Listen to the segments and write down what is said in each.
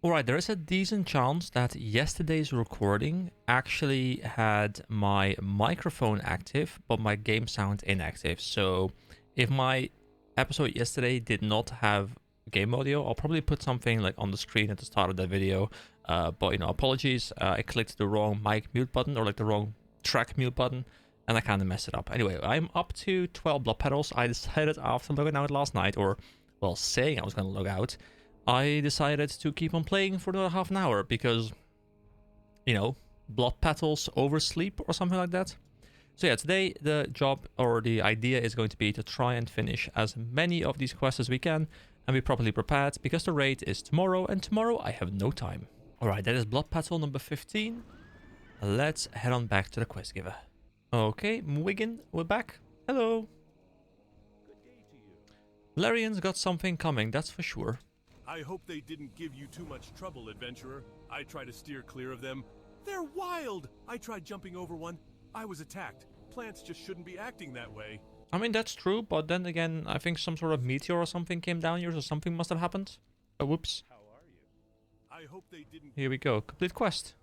Alright, there is a decent chance that yesterday's recording actually had my microphone active, but my game sound inactive. So if my episode yesterday did not have game audio, I'll probably put something like on the screen at the start of the video. But apologies, I clicked the wrong mic mute button or like the wrong track mute button, and I kind of messed it up. Anyway, I'm up to 12 blood petals. I decided after logging out last night, or well, saying I was going to log out, I decided to keep on playing for another half an hour because, blood petals oversleep or something like that. So yeah, today the job or the idea is going to be to try and finish as many of these quests as we can and be properly prepared because the raid is tomorrow, and tomorrow I have no time. Alright, that is blood petal number 15. Let's head on back to the quest giver. Okay, Wigan, we're back. Hello. Good day to you. Larian's got something coming, that's for sure. I hope they didn't give you too much trouble, adventurer. I try to steer clear of them. They're wild! I tried jumping over one. I was attacked. Plants just shouldn't be acting that way. I mean, that's true, but then again, I think some sort of meteor or something came down here, so something must have happened. Oh, whoops. How are you? I hope they didn't... Here we go, complete quest.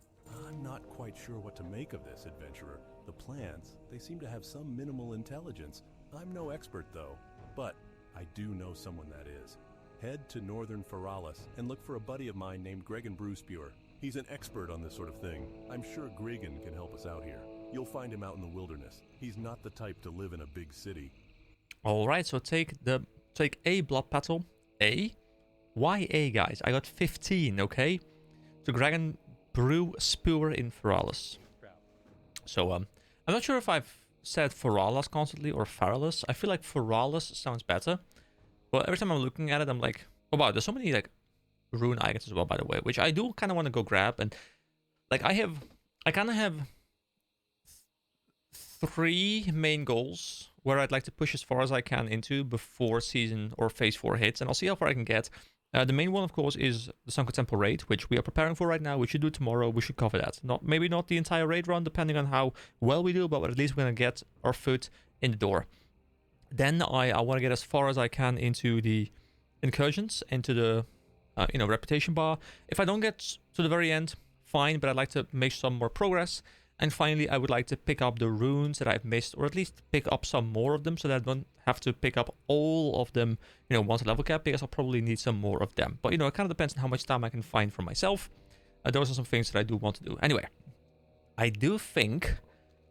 I'm not quite sure what to make of this, adventurer. The plants, they seem to have some minimal intelligence. I'm no expert, though, but I do know someone that is. Head to northern Feralis and look for a buddy of mine named Gregan Brewspewer. He's an expert on this sort of thing. I'm sure Gregan can help us out here. You'll find him out in the wilderness. He's not the type to live in a big city. Alright, so take a blood petal. A? Why A, guys? I got 15, okay? To Gregan Brewspewer in Feralis. So, I'm not sure if I've said Feralis constantly or Feralis. I feel like Feralis sounds better. But every time I'm looking at it, I'm like, oh wow, there's so many like rune icons as well, by the way, which I do kind of want to go grab. And like I kind of have three main goals where I'd like to push as far as I can into before season or phase 4 hits, and I'll see how far I can get. The main one, of course, is the Sunken Temple raid, which we are preparing for right now. We should do tomorrow. We should cover that. Maybe not the entire raid run, depending on how well we do, but at least we're gonna get our foot in the door. Then I want to get as far as I can into the incursions, into the reputation bar. If I don't get to the very end, fine, but I'd like to make some more progress. And finally, I would like to pick up the runes that I've missed, or at least pick up some more of them, so that I don't have to pick up all of them, once a level cap, because I'll probably need some more of them. But it kind of depends on how much time I can find for myself. Those are some things that I do want to do. Anyway, I do think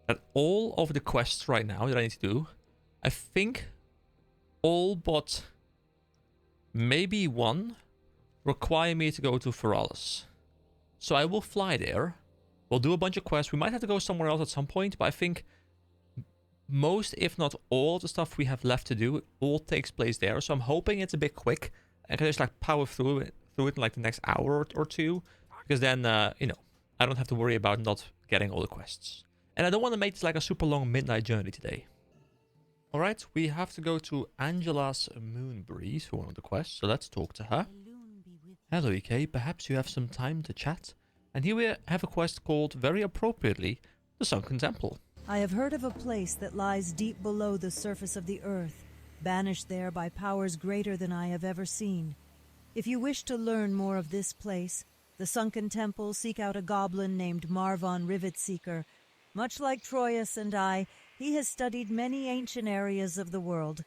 that all of the quests right now that I need to do, I think all but maybe one require me to go to Feralis. So I will fly there. We'll do a bunch of quests. We might have to go somewhere else at some point, but I think most, if not all, of the stuff we have left to do all takes place there. So I'm hoping it's a bit quick. I can just like power through it in like the next hour or two. Because then, I don't have to worry about not getting all the quests. And I don't want to make this like a super long midnight journey today. Alright, we have to go to Angela's Moonbreeze for one of the quests, so let's talk to her. Hello EK, perhaps you have some time to chat? And here we have a quest called, very appropriately, the Sunken Temple. I have heard of a place that lies deep below the surface of the earth, banished there by powers greater than I have ever seen. If you wish to learn more of this place, the Sunken Temple, seek out a goblin named Marvon Rivetseeker. Much like Troyus and I, he has studied many ancient areas of the world.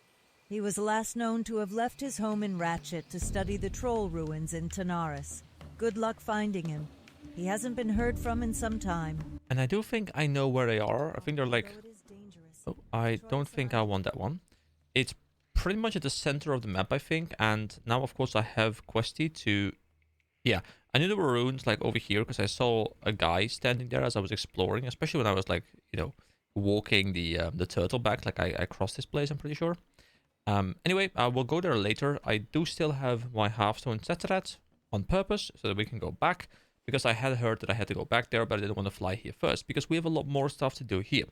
He was last known to have left his home in Ratchet to study the troll ruins in Tanaris. Good luck finding him. He hasn't been heard from in some time. And I do think I know where they are. I think they're like... Oh, I don't think I want that one. It's pretty much at the center of the map, I think. And now, of course, I have Questy to... Yeah, I knew there were ruins like over here because I saw a guy standing there as I was exploring, especially when I was like, walking the turtle back. Like I crossed this place, I'm pretty sure. Anyway, I will go there later. I do still have my halfstone Tetrarat on purpose so that we can go back, because I had heard that I had to go back there, but I didn't want to fly here first because we have a lot more stuff to do here.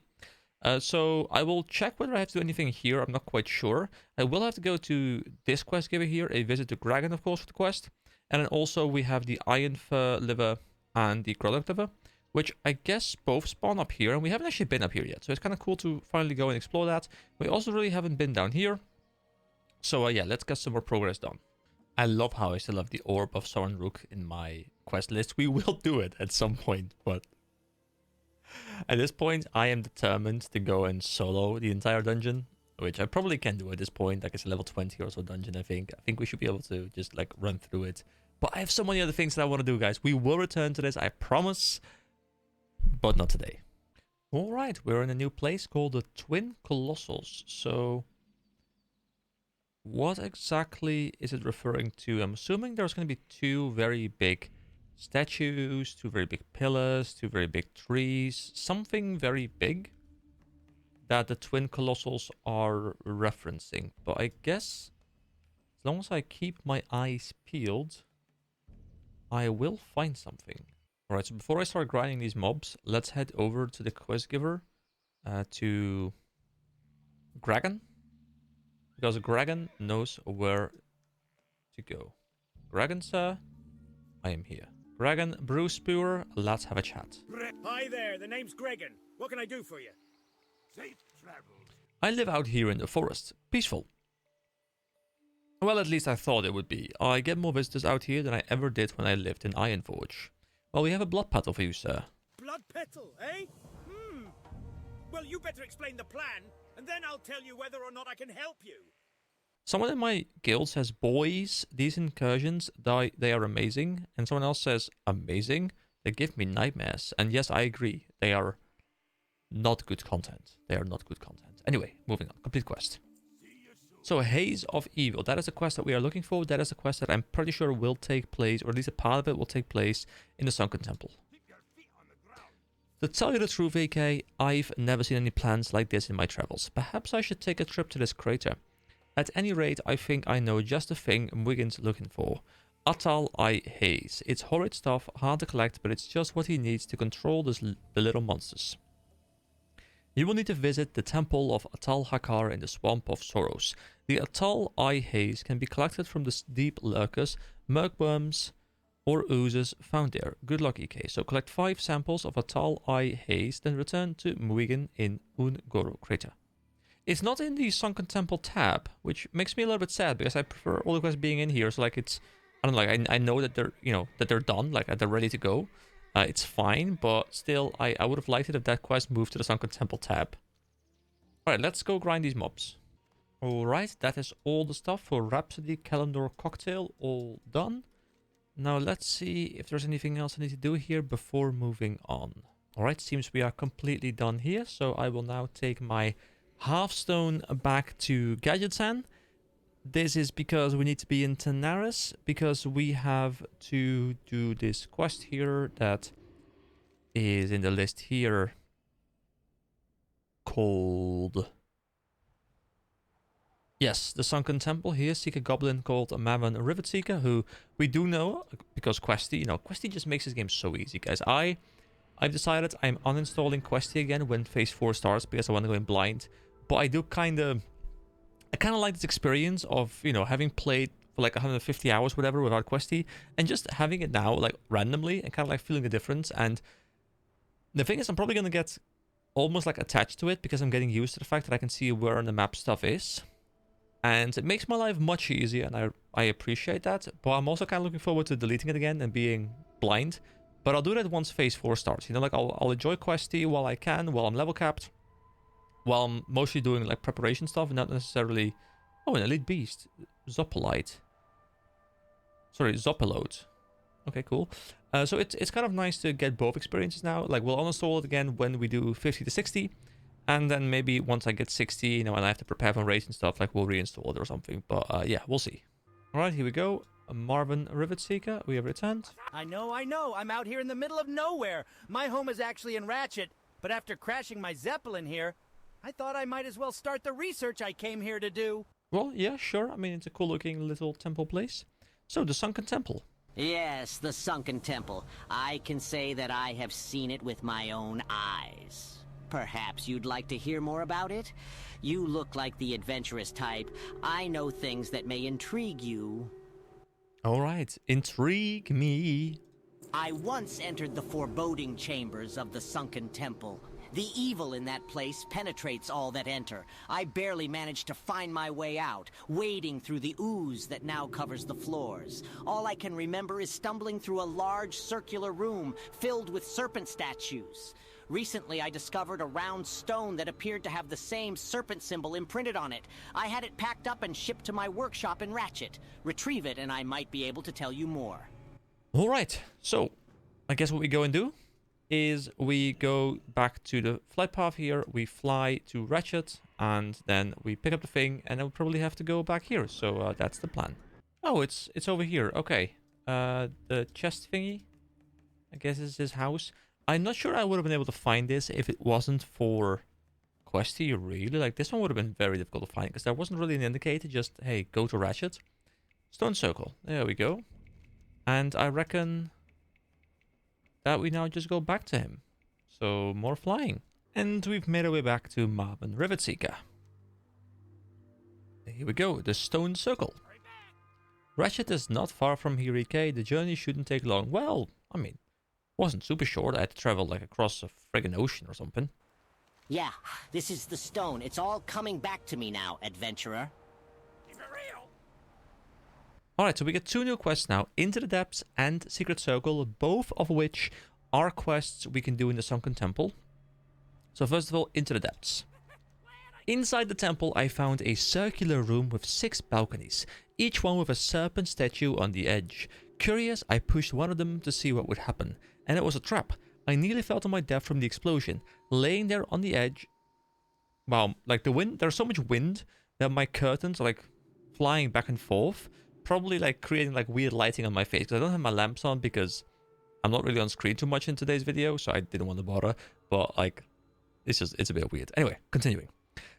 So I will check whether I have to do anything here. I'm not quite sure. I will have to go to this quest giver here, a visit to Gregan, of course, for the quest. And then also we have the Iron Fur liver and the Krolok liver, which I guess both spawn up here, and we haven't actually been up here yet. So it's kind of cool to finally go and explore that. We also really haven't been down here. So yeah, let's get some more progress done. I love how I still have the Orb of Sorenruk in my quest list. We will do it at some point, but at this point, I am determined to go and solo the entire dungeon, which I probably can do at this point. Like, it's a level 20 or so dungeon, I think. I think we should be able to just, like, run through it. But I have so many other things that I want to do, guys. We will return to this, I promise, but not today. All right, we're in a new place called the Twin Colossals. So, what exactly is it referring to? I'm assuming there's going to be two very big statues, two very big pillars, two very big trees, something very big that the Twin Colossals are referencing. But I guess as long as I keep my eyes peeled, I will find something. Alright, so before I start grinding these mobs, let's head over to the quest giver, to Gragan. Because Gragan knows where to go. Gragan, sir, I am here. Gragan Brewspewer, let's have a chat. Hi there, the name's Gregan. What can I do for you? Safe travels. I live out here in the forest. Peaceful. Well, at least I thought it would be. I get more visitors out here than I ever did when I lived in Ironforge. Well, we have a blood petal for you, sir. Blood petal, eh? Well, you better explain the plan, and then I'll tell you whether or not I can help you. Someone in my guild says, boys, these incursions, they are amazing. And someone else says, amazing? They give me nightmares. And yes, I agree. They are not good content. They are not good content. Anyway, moving on. Complete quest. So, Haze of Evil. That is a quest that we are looking for. That is a quest that I'm pretty sure will take place, or at least a part of it will take place, in the Sunken Temple. To tell you the truth, AK, I've never seen any plans like this in my travels. Perhaps I should take a trip to this crater. At any rate, I think I know just the thing Mwiggin's looking for. Atal I Haze. It's horrid stuff, hard to collect, but it's just what he needs to control the little monsters. You will need to visit the temple of Atal Hakar in the Swamp of Sorrows. The Atal I Haze can be collected from the deep lurkers, murkworms, or oozes found there. Good luck, EK. So collect 5 samples of Atal I Haze, then return to Mwiggin in Ungoro Crater. It's not in the Sunken Temple tab, which makes me a little bit sad because I prefer all the quests being in here. So like it's, I don't know, like I know that they're, you know, that they're done, like they're ready to go. It's fine, but still, I would have liked it if that quest moved to the Sunken Temple tab. Alright, let's go grind these mobs. Alright, that is all the stuff for Rhapsody Calendar Cocktail, all done. Now let's see if there's anything else I need to do here before moving on. Alright, seems we are completely done here, so I will now take my Hearthstone back to Gadgetzan. This is because we need to be in Tanaris, because we have to do this quest here that is in the list here called... Yes, the Sunken Temple here. Seek a goblin called Mavan Rivetseeker, who we do know because Questy, you know, Questy just makes this game so easy, guys. I've decided I'm uninstalling Questy again when Phase 4 starts because I want to go in blind. But I do kind of like this experience of, you know, having played for like 150 hours, whatever, without Questy, and just having it now, like, randomly, and kind of like feeling the difference. And the thing is, I'm probably going to get almost like attached to it because I'm getting used to the fact that I can see where on the map stuff is. And it makes my life much easier, and I appreciate that. But I'm also kind of looking forward to deleting it again and being blind. But I'll do that once Phase 4 starts. You know, like, I'll enjoy Questy while I can, while I'm level capped. While I'm mostly doing, like, preparation stuff, and not necessarily... Oh, an Elite Beast. Zopolite. Sorry, Zopelote. Okay, cool. So it's kind of nice to get both experiences now. Like, we'll uninstall it again when we do 50 to 60. And then maybe once I get 60, you know, and I have to prepare for raids and stuff, like, we'll reinstall it or something. But, yeah, we'll see. Alright, here we go. Marvin Rivetseeker, we have returned. I know. I'm out here in the middle of nowhere. My home is actually in Ratchet, but after crashing my Zeppelin here, I thought I might as well start the research I came here to do. Well, yeah, sure. I mean, it's a cool looking little temple place. So, the Sunken Temple. Yes, the Sunken Temple. I can say that I have seen it with my own eyes. Perhaps you'd like to hear more about it? You look like the adventurous type. I know things that may intrigue you. Alright, intrigue me. I once entered the foreboding chambers of the Sunken Temple. The evil in that place penetrates all that enter. I barely managed to find my way out, wading through the ooze that now covers the floors. All I can remember is stumbling through a large circular room filled with serpent statues. Recently, I discovered a round stone that appeared to have the same serpent symbol imprinted on it. I had it packed up and shipped to my workshop in Ratchet. Retrieve it and I might be able to tell you more. Alright, so I guess what we go and do is we go back to the flight path here, we fly to Ratchet, and then we pick up the thing, and then we'll probably have to go back here. So that's the plan. Oh, it's over here. Okay. The chest thingy, I guess is his house. I'm not sure I would have been able to find this if it wasn't for Questy, really. Like, this one would have been very difficult to find, because there wasn't really an indicator, just, hey, go to Ratchet. Stone Circle. There we go. And I reckon that we now just go back to him. So, more flying. And we've made our way back to Marvin Rivetseeker. Here we go, the Stone Circle. Ratchet is not far from here, EK. The journey shouldn't take long. Well, I mean, wasn't super short. I had to travel like across a friggin' ocean or something. Yeah, this is the stone. It's all coming back to me now, adventurer. Is it real? Alright, so we get 2 new quests now, Into the Depths and Secret Circle, both of which are quests we can do in the Sunken Temple. So first of all, Into the Depths. Inside the temple, I found a circular room with 6 balconies, each one with a serpent statue on the edge. Curious, I pushed one of them to see what would happen, and it was a trap. I nearly fell to my death from the explosion, laying there on the edge. Wow, like the wind, there's so much wind that my curtains are like flying back and forth, probably like creating like weird lighting on my face, because I don't have my lamps on because I'm not really on screen too much in today's video, so I didn't want to bother, but like, it's a bit weird. Anyway, continuing.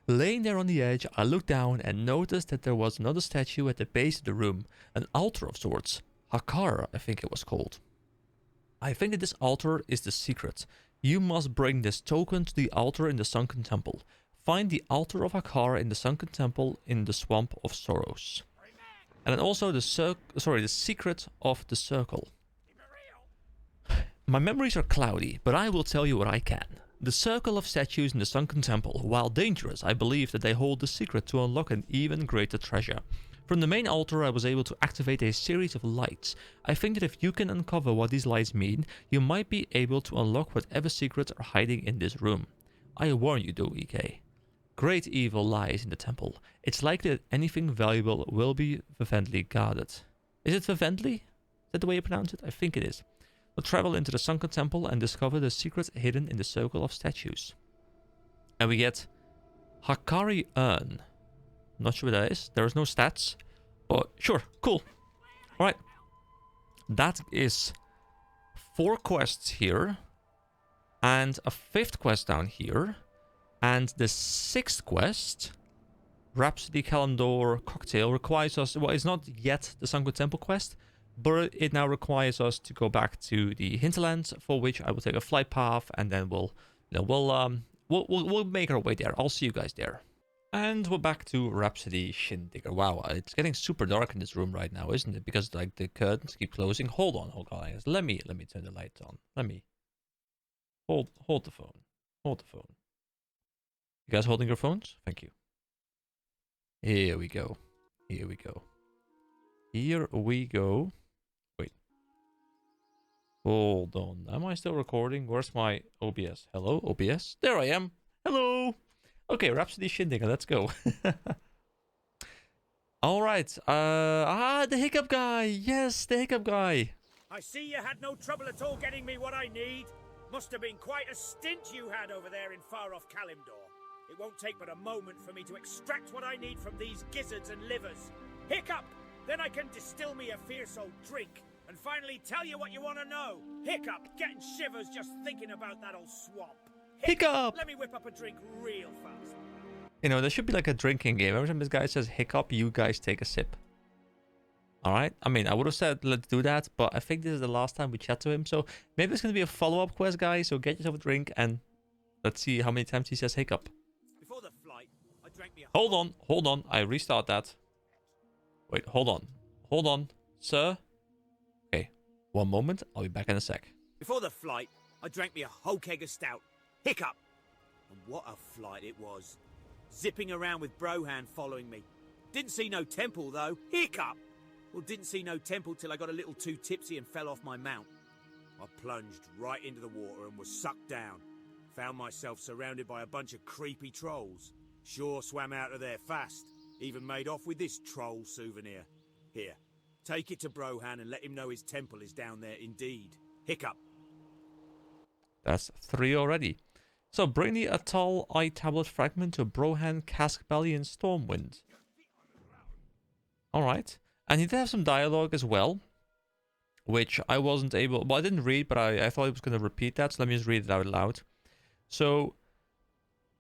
Laying there on the edge, I looked down and noticed that there was another statue at the base of the room, an altar of sorts. Hakara, I think it was called. I think that this altar is the secret. You must bring this token to the altar in the Sunken Temple. Find the altar of Hakara in the Sunken Temple in the Swamp of Sorrows. And then also the secret of the circle. My memories are cloudy, but I will tell you what I can. The circle of statues in the Sunken Temple, while dangerous, I believe that they hold the secret to unlock an even greater treasure. From the main altar, I was able to activate a series of lights. I think that if you can uncover what these lights mean, you might be able to unlock whatever secrets are hiding in this room. I warn you though, EK. Great evil lies in the temple. It's likely that anything valuable will be fervently guarded. Is it fervently? Is that the way you pronounce it? I think it is. We'll travel into the Sunken Temple and discover the secret hidden in the circle of statues. And we get Hakari Urn. Not sure what that is. There is no stats. But sure, cool. Alright. That is 4 quests here. And a 5th quest down here. And the 6th quest, Rhapsody Kalimdor Cocktail, requires us... Well, it's not yet the Sunken Temple quest, but it now requires us to go back to the hinterlands, for which I will take a flight path, and then we'll make our way there. I'll see you guys there. And we're back to Rhapsody Shindigger. Wow, it's getting super dark in this room right now, isn't it? Because like the curtains keep closing. Hold on, guys. Let me turn the lights on. Let me hold the phone. Hold the phone. You guys holding your phones? Thank you. Here we go. Here we go. Here we go. Wait. Hold on. Am I still recording? Where's my OBS? Hello, OBS? There I am. Hello. Okay, Rhapsody Shindigger, let's go. Alright. The hiccup guy. Yes, the hiccup guy. I see you had no trouble at all getting me what I need. Must have been quite a stint you had over there in far-off Kalimdor. It won't take but a moment for me to extract what I need from these gizzards and livers. Hiccup! Then I can distill me a fierce old drink and finally tell you what you want to know. Hiccup! Getting shivers just thinking about that old swamp. Hiccup! Let me whip up a drink real fast. You know, there should be like a drinking game. Every time this guy says hiccup, you guys take a sip. Alright? I mean, I would have said let's do that, but I think this is the last time we chat to him. So maybe there's going to be a follow-up quest, guys. So get yourself a drink and let's see how many times he says hiccup. Before the flight, I drank me a... Hold on. I restart that. Wait, hold on. Sir? Okay, 1 moment. I'll be back in a sec. Before the flight, I drank me a whole keg of stout. Hiccup! And what a flight it was. Zipping around with Brohan following me. Didn't see no temple, though. Hiccup! Well, didn't see no temple till I got a little too tipsy and fell off my mount. I plunged right into the water and was sucked down. Found myself surrounded by a bunch of creepy trolls. Sure swam out of there fast. Even made off with this troll souvenir. Here, take it to Brohan and let him know his temple is down there indeed. Hiccup. That's 3 already. So bring the Atal Eye Tablet fragment to Brohan, Cask Belly, and Stormwind. Alright. And he did have some dialogue as well, which I wasn't able... Well, I didn't read, but I thought he was going to repeat that, so let me just read it out loud. So,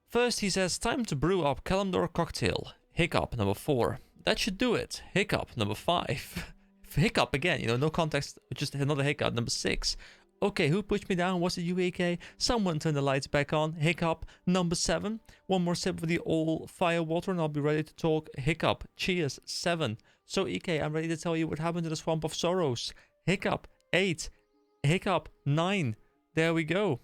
first he says, time to brew up Kalimdor cocktail. Hiccup, number 4. That should do it. Hiccup, number 5. Hiccup again, you know, no context, just another hiccup. Number 6. Okay, who pushed me down? Was it you, AK? Someone turn the lights back on. Hiccup. Number 7. One more sip of the old fire water and I'll be ready to talk. Hiccup. Cheers. 7. So, EK, I'm ready to tell you what happened to the Swamp of Sorrows. Hiccup. 8. Hiccup. 9. There we go.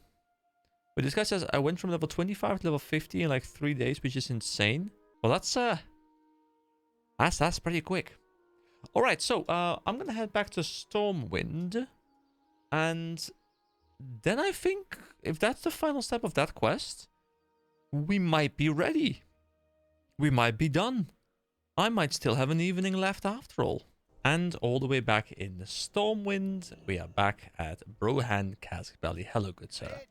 But this guy says, I went from level 25 to level 50 in like 3 days, which is insane. Well, that's pretty quick. Alright, so, I'm gonna head back to Stormwind. And then I think, if that's the final step of that quest, we might be ready. We might be done. I might still have an evening left after all. And all the way back in the Stormwind, we are back at Brohan Cask Belly. Hello, good sir.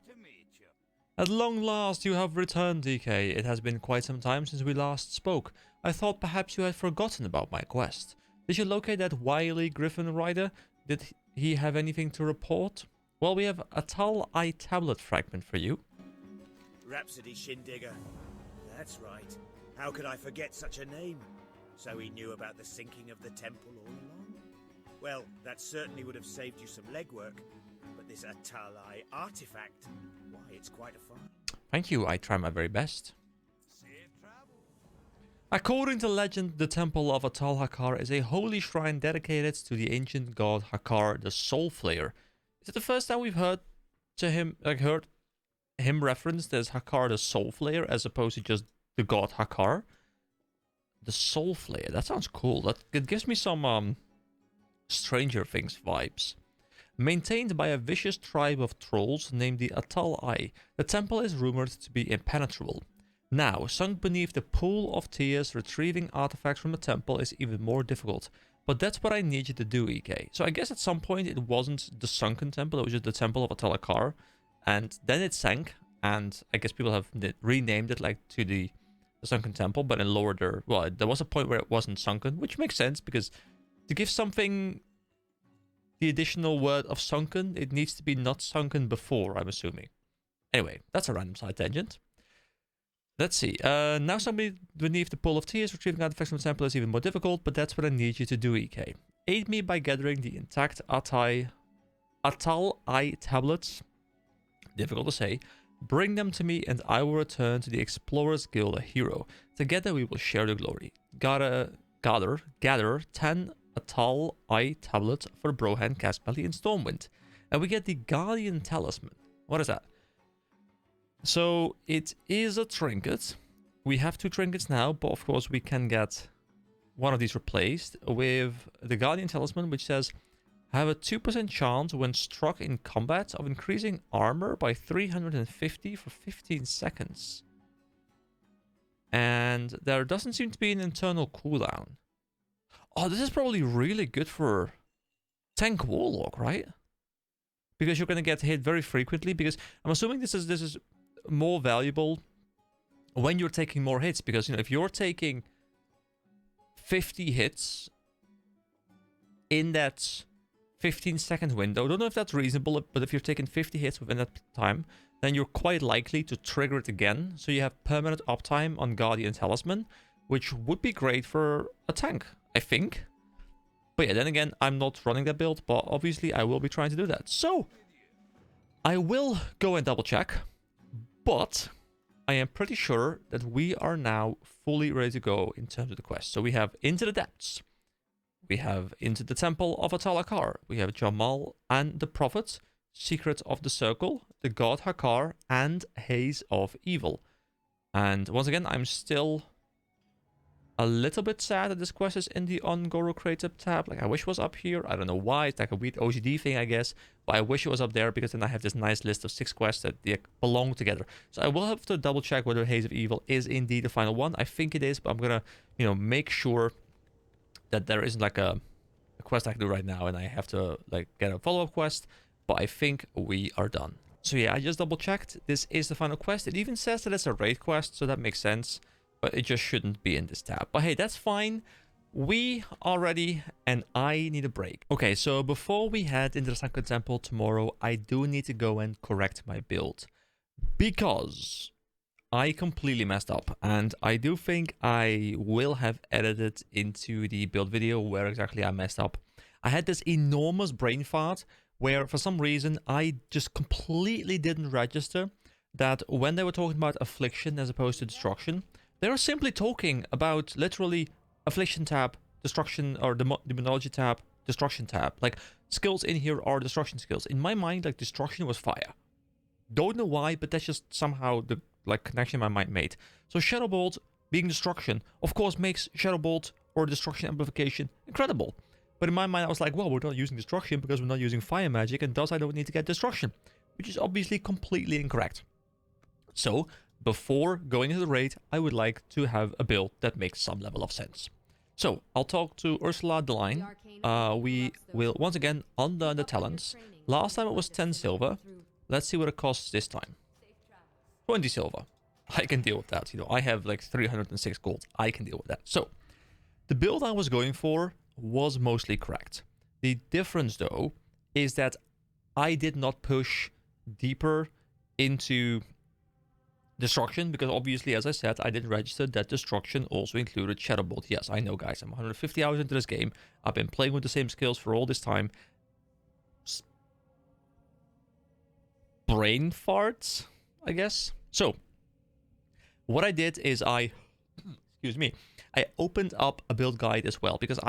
At long last, you have returned, DK. It has been quite some time since we last spoke. I thought perhaps you had forgotten about my quest. Did you locate that wily Griffin rider? Did he have anything to report? Well, we have a Tal Eye Tablet fragment for you. Rhapsody Shindigger. That's right. How could I forget such a name? So he knew about the sinking of the temple all along? Well, that certainly would have saved you some legwork. But this Atalai artifact, why, it's quite a find. Thank you, I try my very best. According to legend, the temple of Atal Hakar is a holy shrine dedicated to the ancient god Hakar, the Soul Flayer. Is it the first time we've heard him referenced as Hakar, the Soul Flayer, as opposed to just the god Hakar? The Soul Flayer, that sounds cool. It gives me some Stranger Things vibes. Maintained by a vicious tribe of trolls named the Atal Eye, the temple is rumored to be impenetrable. Now, sunk beneath the pool of tears, retrieving artifacts from the temple is even more difficult. But that's what I need you to do, EK. So I guess at some point it wasn't the sunken temple, it was just the temple of Atal Hakar. And then it sank, and I guess people have renamed it like to the sunken temple, but in lower there... Well, there was a point where it wasn't sunken, which makes sense, because to give something the additional word of sunken, it needs to be not sunken before, I'm assuming. Anyway, that's a random side tangent. Let's see. Now somebody beneath the pool of tears, retrieving artifacts from the temple is even more difficult, but that's what I need you to do, EK. Aid me by gathering the intact Atal Eye tablets. Difficult to say. Bring them to me and I will return to the Explorers Guild a hero. Together we will share the glory. Gather 10 Atal Eye tablets for Brohan, Cask Belly, and Stormwind. And we get the Guardian Talisman. What is that? So, it is a trinket. We have 2 trinkets now, but of course we can get one of these replaced with the Guardian Talisman, which says, have a 2% chance when struck in combat of increasing armor by 350 for 15 seconds. And there doesn't seem to be an internal cooldown. Oh, this is probably really good for Tank Warlock, right? Because you're going to get hit very frequently, because I'm assuming this is more valuable when you're taking more hits, because, you know, if you're taking 50 hits in that 15-second window, I don't know if that's reasonable, but if you're taking 50 hits within that time, then you're quite likely to trigger it again, so you have permanent uptime on Guardian Talisman, which would be great for a tank, I think. But yeah, then again, I'm not running that build, but obviously I will be trying to do that. So, I will go and double check. But I am pretty sure that we are now fully ready to go in terms of the quest. So we have Into the Depths. We have Into the Temple of Atal Hakar. We have Jamal and the Prophet, Secret of the Circle, the God Hakar, and Haze of Evil. And once again, I'm still a little bit sad that this quest is in the Ongoro Creative tab. Like, I wish it was up here. I don't know why. It's like a weird OCD thing, I guess. But I wish it was up there because then I have this nice list of 6 quests that they belong together. So I will have to double check whether Haze of Evil is indeed the final one. I think it is, but I'm gonna, you know, make sure that there isn't like a quest I can do right now and I have to like get a follow-up quest. But I think we are done. So yeah, I just double checked. This is the final quest. It even says that it's a raid quest, so that makes sense. But it just shouldn't be in this tab. But hey, that's fine. We are ready, and I need a break. Okay, so before we head into the Sunken Temple tomorrow, I do need to go and correct my build. Because I completely messed up. And I do think I will have edited into the build video where exactly I messed up. I had this enormous brain fart where for some reason I just completely didn't register that when they were talking about affliction as opposed to destruction, they were simply talking about literally affliction tab, destruction, or demonology tab, destruction tab. Like, skills in here are destruction skills. In my mind, like, destruction was fire. Don't know why, but that's just somehow the like connection my mind made. So Shadow Bolt being destruction, of course, makes Shadow Bolt or destruction amplification incredible. But in my mind, I was like, well, we're not using destruction because we're not using fire magic, and thus I don't need to get destruction, which is obviously completely incorrect. So, before going into the raid, I would like to have a build that makes some level of sense. So, I'll talk to Ursula Deline. We will, once again, unlearn the talents. Last time it was 10 silver. Let's see what it costs this time. 20 silver. I can deal with that. You know, I have like 306 gold. I can deal with that. So, the build I was going for was mostly correct. The difference, though, is that I did not push deeper into destruction, because obviously, as I said, I didn't register that destruction also included Shadow Bolt. Yes, I know, guys, I'm 150 hours into this game. I've been playing with the same skills for all this time. Brain farts, I guess. So, what I did is excuse me, I opened up a build guide as well, because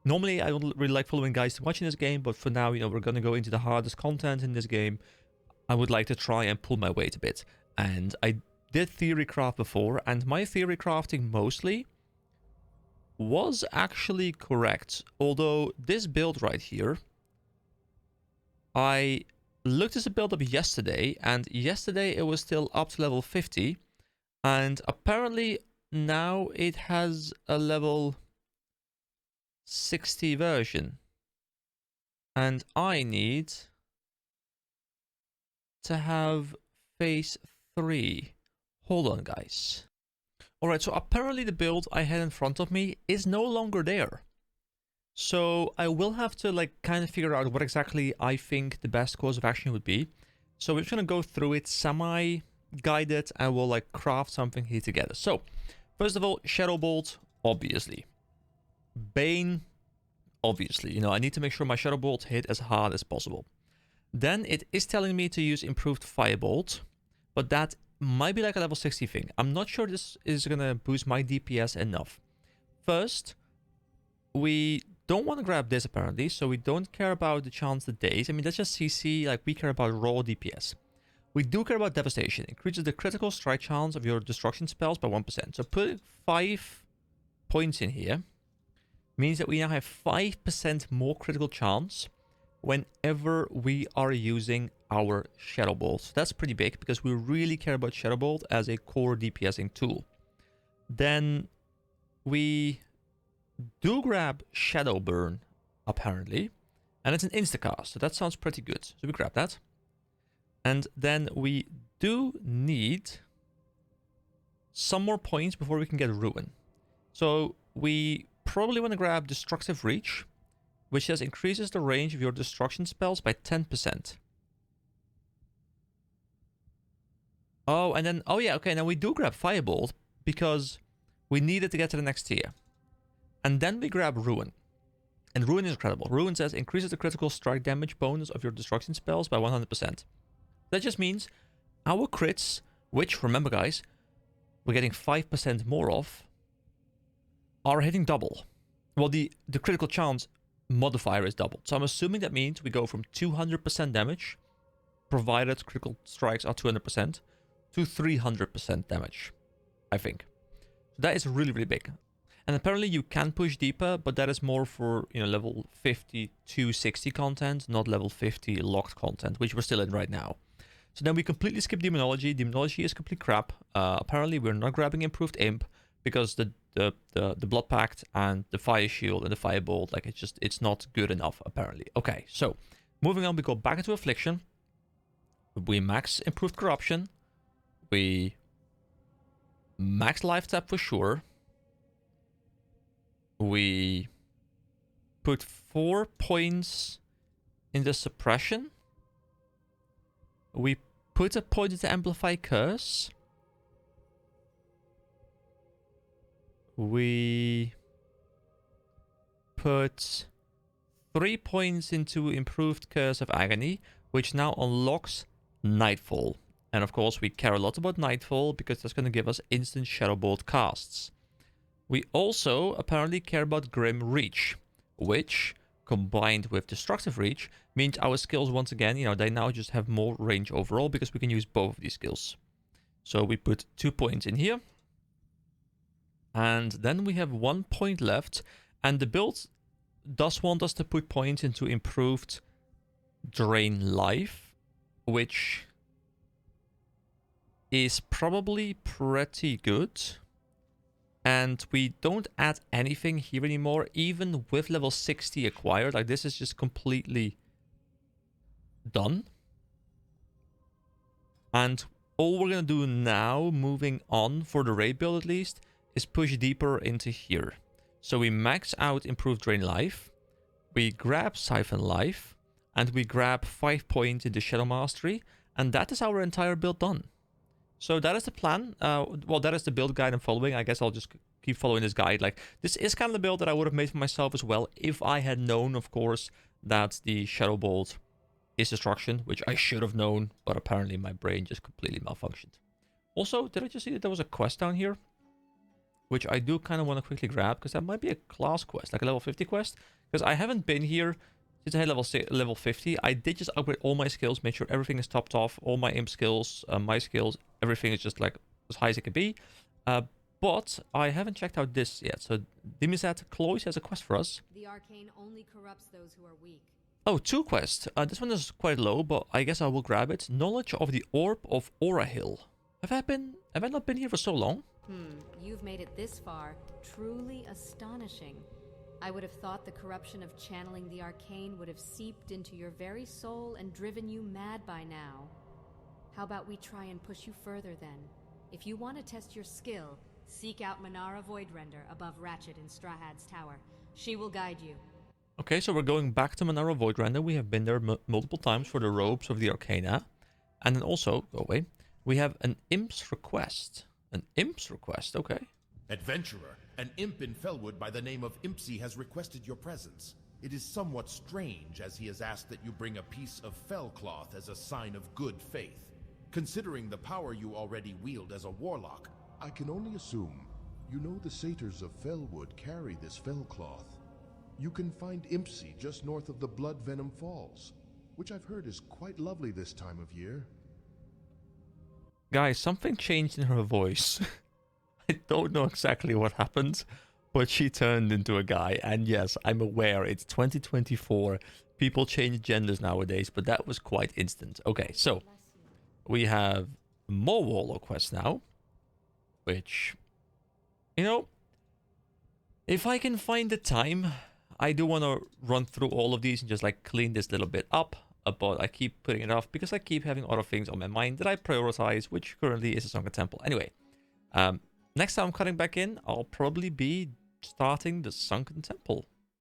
normally I don't really like following guides too much in this game, but for now, you know, we're going to go into the hardest content in this game. I would like to try and pull my weight a bit. And I did theory craft before, and my theory crafting mostly was actually correct. Although this build right here, I looked at the build up yesterday, and yesterday it was still up to level 50, and apparently now it has a level 60 version. And I need to have phase 3. Hold on, guys. Alright, so apparently the build I had in front of me is no longer there. So I will have to like kind of figure out what exactly I think the best course of action would be. So we're just gonna go through it semi-guided, and we'll like craft something here together. So, first of all, Shadow Bolt, obviously. Bane, obviously. You know, I need to make sure my Shadow Bolt hit as hard as possible. Then it is telling me to use improved Firebolt, but that might be like a level 60 thing. I'm not sure this is gonna boost my DPS enough. First, we don't want to grab this apparently, so we don't care about the chance of days. I mean, that's just CC, like we care about raw DPS. We do care about Devastation. Increases the critical strike chance of your destruction spells by 1%. So putting 5 points in here means that we now have 5% more critical chance whenever we are using our Shadow Bolt. So that's pretty big, because we really care about Shadow Bolt as a core DPSing tool. Then we do grab Shadow Burn, apparently, and it's an instacast, so that sounds pretty good. So we grab that. And then we do need some more points before we can get Ruin. So we probably want to grab Destructive Reach, which says increases the range of your destruction spells by 10%. Oh, and then, oh yeah, okay, now we do grab Firebolt, because we need it to get to the next tier. And then we grab Ruin. And Ruin is incredible. Ruin says increases the critical strike damage bonus of your destruction spells by 100%. That just means our crits, which, remember guys, we're getting 5% more of, are hitting double. Well, the critical chance modifier is doubled. So I'm assuming that means we go from 200% damage, provided critical strikes are 200%, to 300% damage. I think. That is really, really big. And apparently you can push deeper, but that is more for, you know, level 50 to 60 content, not level 50 locked content, which we're still in right now. So then we completely skip Demonology. Demonology is complete crap. Apparently we're not grabbing Improved Imp because the Blood Pact and the Fire Shield and the Firebolt, like it's not good enough apparently. Okay, so moving on, we go back into Affliction. We max Improved Corruption. We max Life Tap for sure. We put 4 points in the Suppression. We put a point into Amplify Curse. We put 3 points into Improved Curse of Agony, which now unlocks Nightfall. And of course, we care a lot about Nightfall because that's going to give us instant Shadowbolt casts. We also apparently care about Grim Reach, which, combined with Destructive Reach, means our skills, once again, you know, they now just have more range overall because we can use both of these skills. So we put 2 points in here. And then we have 1 point left. And the build does want us to put points into Improved Drain Life, which is probably pretty good. And we don't add anything here anymore, even with level 60 acquired. Like, this is just completely done. And all we're going to do now, moving on for the raid build at least, is push deeper into here. So we max out Improved Drain Life, we grab Siphon Life, and we grab 5 points into Shadow Mastery, and that is our entire build done. So that is the plan. Well, that is the build guide I'm following. I guess I'll just keep following this guide. Like, this is kind of the build that I would have made for myself as well, if I had known, of course, that the Shadow Bolt is destruction, which I should have known, but apparently my brain just completely malfunctioned. Also, did I just see that there was a quest down here? Which I do kind of want to quickly grab, because that might be a class quest, like a level 50 quest. Because I haven't been here since I had level 50. I did just upgrade all my skills, make sure everything is topped off, all my imp skills, my skills, everything is just like as high as it can be. But I haven't checked out this yet. So Dimizat Cloyce has a quest for us. The arcane only corrupts those who are weak. Oh, 2 quests. This one is quite low, but I guess I will grab it. Knowledge of the Orb of Orahill. Have I not been here for so long? You've made it this far. Truly astonishing. I would have thought the corruption of channeling the arcane would have seeped into your very soul and driven you mad by now. How about we try and push you further then? If you want to test your skill, seek out Manara Voidrender above Ratchet in Strahad's tower. She will guide you. Okay, so we're going back to Manara Voidrender. We have been there multiple times for the Robes of the Arcana. And then also, go away, we have an Imp's Request. An Imp's Request, okay. Adventurer, an imp in Felwood by the name of Impsy has requested your presence. It is somewhat strange, as he has asked that you bring a piece of fell cloth as a sign of good faith. Considering the power you already wield as a warlock, I can only assume you know the satyrs of Felwood carry this fell cloth. You can find Impsy just north of the Blood Venom Falls, which I've heard is quite lovely this time of year. Guys, something changed in her voice. I don't know exactly what happened, but she turned into a guy. And yes, I'm aware it's 2024. People change genders nowadays, but that was quite instant. Okay, so we have more Warlock quests now, which, you know, if I can find the time, I do want to run through all of these and just like clean this little bit up. But I keep putting it off because I keep having other things on my mind that I prioritize, which currently is a Sunken Temple. Anyway, next time I'm cutting back in, I'll probably be starting the Sunken Temple.